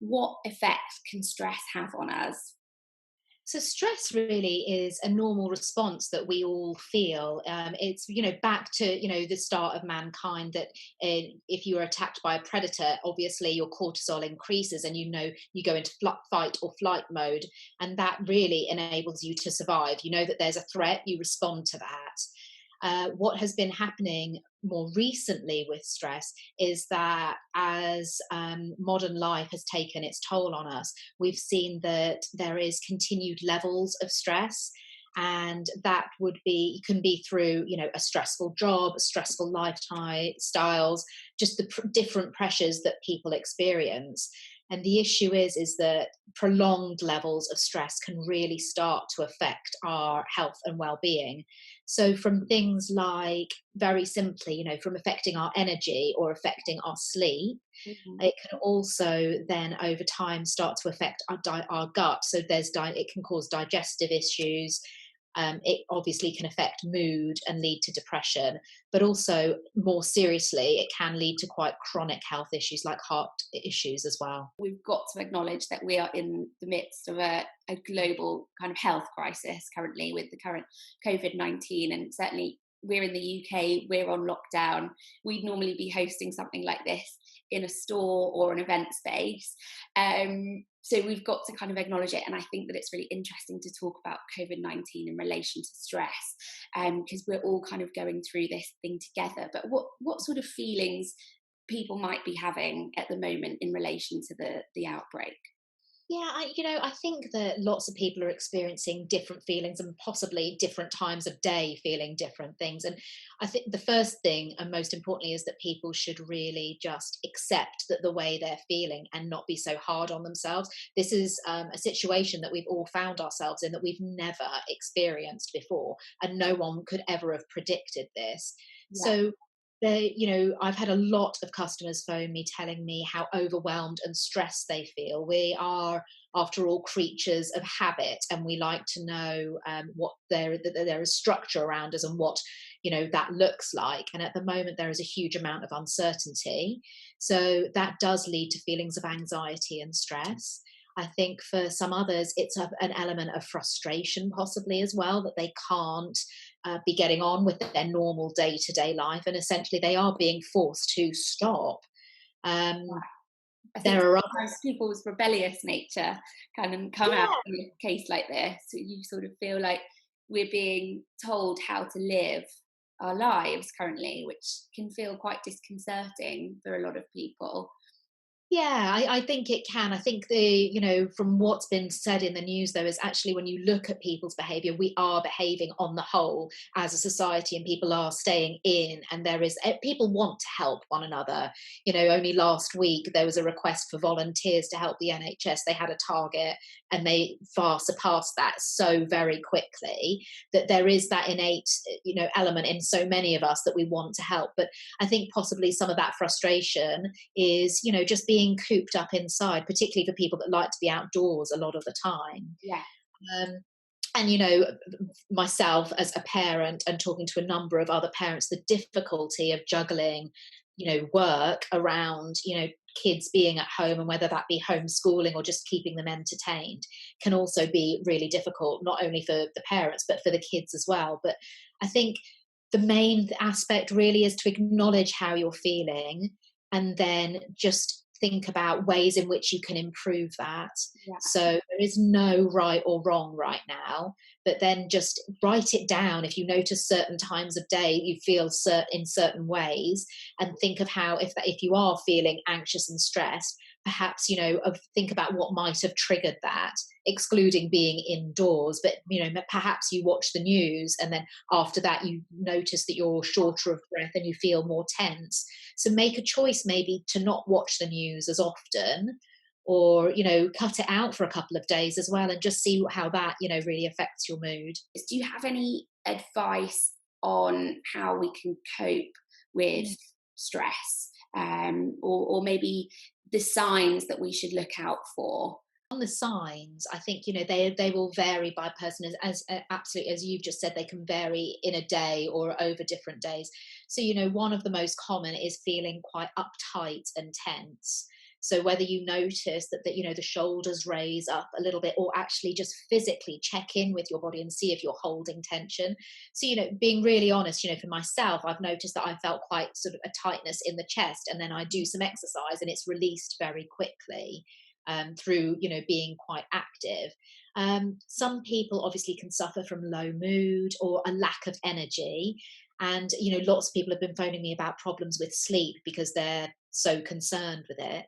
what effect can stress have on us? So stress really is a normal response that we all feel. It's back to the start of mankind that if you are attacked by a predator, obviously your cortisol increases, and you go into fight or flight mode, and that really enables you to survive. You know that there's a threat, you respond to that. What has been happening more recently with stress is that as modern life has taken its toll on us, we've seen that there is continued levels of stress. And that can be through, a stressful job, stressful lifestyles, just the different pressures that people experience. And the issue is that prolonged levels of stress can really start to affect our health and well-being. So from things like, very simply, from affecting our energy or affecting our sleep, Mhm. it can also then over time start to affect our gut. So it can cause digestive issues. It obviously can affect mood and lead to depression, but also more seriously, it can lead to quite chronic health issues like heart issues as well. We've got to acknowledge that we are in the midst of a global kind of health crisis currently with the current COVID-19, and certainly we're in the UK, we're on lockdown. We'd normally be hosting something like this in a store or an event space. So we've got to kind of acknowledge it. And I think that it's really interesting to talk about COVID-19 in relation to stress, because we're all kind of going through this thing together. But what sort of feelings people might be having at the moment in relation to the outbreak? Yeah, I think that lots of people are experiencing different feelings and possibly different times of day feeling different things. And I think the first thing and most importantly is that people should really just accept that the way they're feeling and not be so hard on themselves. This is a situation that we've all found ourselves in that we've never experienced before, and no one could ever have predicted this. Yeah. So I've had a lot of customers phone me telling me how overwhelmed and stressed they feel. We are, after all, creatures of habit, and we like to know that there is structure around us and what that looks like. And at the moment, there is a huge amount of uncertainty, so that does lead to feelings of anxiety and stress. I think for some others, it's an element of frustration, possibly as well, that they can't be getting on with their normal day to day life. And essentially, they are being forced to stop. Um, I think there are sometimes people's rebellious nature can come out yeah, in a case like this. So you sort of feel like we're being told how to live our lives currently, which can feel quite disconcerting for a lot of people. Yeah, I think it can. I think from what's been said in the news, though, is actually when you look at people's behaviour, we are behaving on the whole as a society, and people are staying in. And people want to help one another. Only last week there was a request for volunteers to help the NHS. They had a target, and they far surpassed that so very quickly that there is that innate, element in so many of us that we want to help. But I think possibly some of that frustration is, just being cooped up inside, particularly for people that like to be outdoors a lot of the time. Yeah. Um, and, myself as a parent and talking to a number of other parents, the difficulty of juggling, work around, kids being at home, and whether that be homeschooling or just keeping them entertained, can also be really difficult, not only for the parents, but for the kids as well. But I think the main aspect really is to acknowledge how you're feeling, and then just think about ways in which you can improve that. Yeah. So there is no right or wrong right now, but then just write it down. If you notice certain times of day you feel in certain ways, and think of how, if you are feeling anxious and stressed, perhaps think about what might have triggered that, excluding being indoors. But perhaps you watch the news, and then after that you notice that you're shorter of breath and you feel more tense. So make a choice maybe to not watch the news as often, or cut it out for a couple of days as well, and just see how that really affects your mood. Do you have any advice on how we can cope with Mm. stress, or maybe the signs that we should look out for? On the signs, I think they will vary by person, as absolutely as you've just said, they can vary in a day or over different days. So one of the most common is feeling quite uptight and tense. So whether you notice that you know, the shoulders raise up a little bit, or actually just physically check in with your body and see if you're holding tension. So, you know, being really honest, you know, for myself, I've noticed that I felt quite sort of a tightness in the chest, and then I do some exercise and it's released very quickly, through, you know, being quite active. Some people obviously can suffer from low mood or a lack of energy. And, you know, lots of people have been phoning me about problems with sleep because they're so concerned with it.